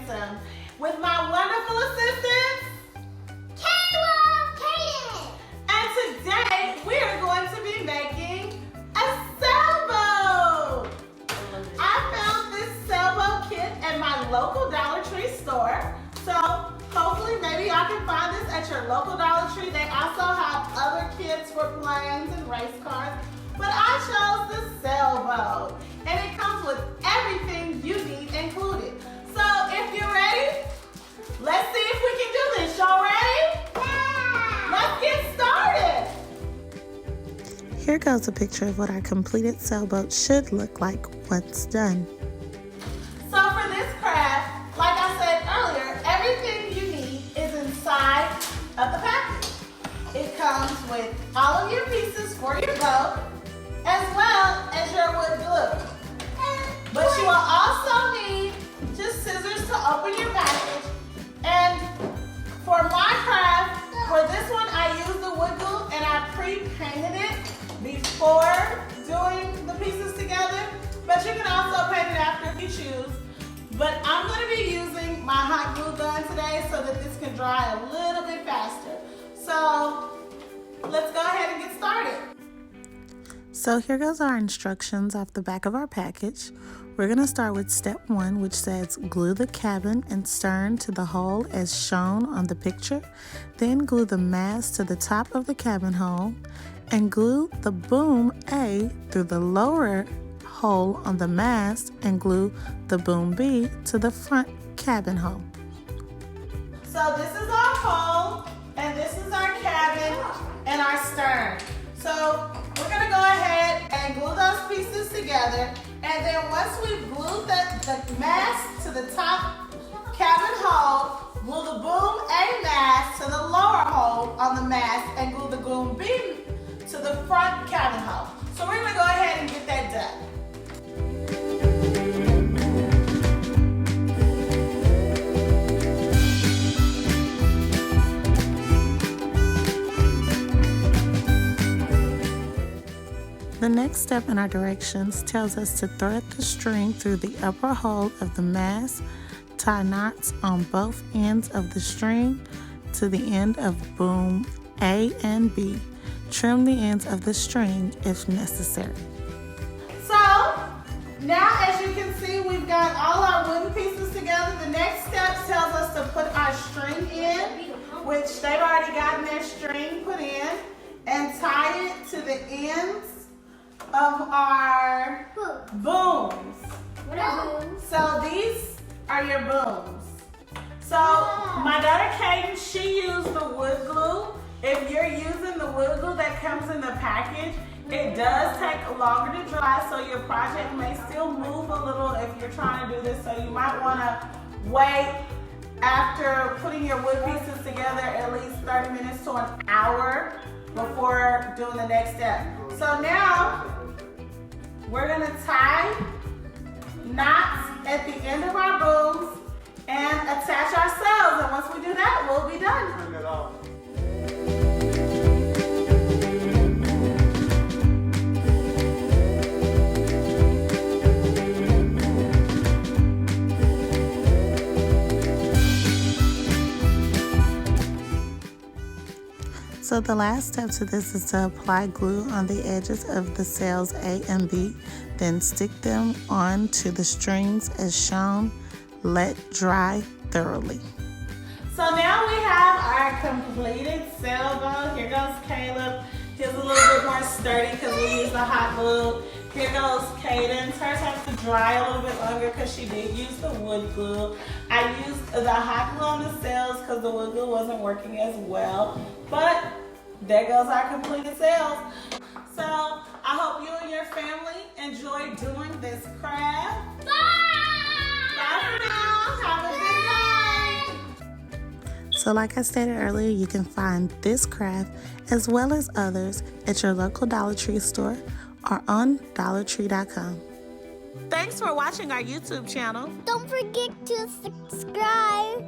Sansom with my wonderful assistants, Kaden! and today we are going to be making a sailboat. I found this sailboat kit at my local Dollar Tree store, so hopefully maybe y'all can find this at your local Dollar Tree. They also have other kits for planes and race cars, but I chose the sailboat, and it comes with everything you need included. So if you're ready, let's see if we can do this. Y'all ready? Yeah! Let's get started. Here goes a picture of what our completed sailboat should look like once done. So for this craft, like I said earlier, everything you need is inside of the package. It comes with all of your pieces for your boat, as well as your wood glue. But you will also need just scissors to open your package. And for my craft, for this one, I used the wood glue and I pre-painted it before doing the pieces together. But you can also paint it after if you choose. But I'm going to be using my hot glue gun today so that this can dry a little bit faster. So let's go ahead and get started. So here goes our instructions off the back of our package. We're going to start with step 1, which says glue the cabin and stern to the hole as shown on the picture. Then glue the mast to the top of the cabin hole and glue the boom A through the lower hole on the mast and glue the boom B to the front cabin hole. So this is our hole, and this is our cabin and our stern. So we're going to go ahead and glue those pieces together, and then once we've glued the mast to the top cabin hole, glue the boom A mast to the lower hole on the mast and glue the boom B to the front cabin hole. So we're going to go ahead and get that done. The next step in our directions tells us to thread the string through the upper hole of the mast, tie knots on both ends of the string to the end of boom A and B. Trim the ends of the string if necessary. So now, as you can see, we've got all our wooden pieces together. The next step tells us to put our string in, which they've already gotten their string put in, and tie it to the ends of our booms. What are booms? So these are your booms. So my daughter Kaden, she used the wood glue. If you're using the wood glue that comes in the package, it does take longer to dry, so your project may still move a little if you're trying to do this. So you might want to wait after putting your wood pieces together at least 30 minutes to an hour before doing the next step. So now we're going to tie knots at the end of our booms and attach our sails. And once we do that, we'll be done. Turn it off. So the last step to this is to apply glue on the edges of the sails A and B, then stick them onto the strings as shown. Let dry thoroughly. So now we have our completed sailboat. Here goes Caleb. He's a little bit more sturdy because we used the hot glue. Here goes Kaden's. Hers has to dry a little bit longer because she did use the wood glue. I used the hot glue on the sails because the wood glue wasn't working as well. But there goes our completed sails. So I hope you and your family enjoy doing this craft. Bye for now. Have a good night. So like I stated earlier, you can find this craft as well as others at your local Dollar Tree store or on dollartree.com. Thanks for watching our YouTube channel. Don't forget to subscribe.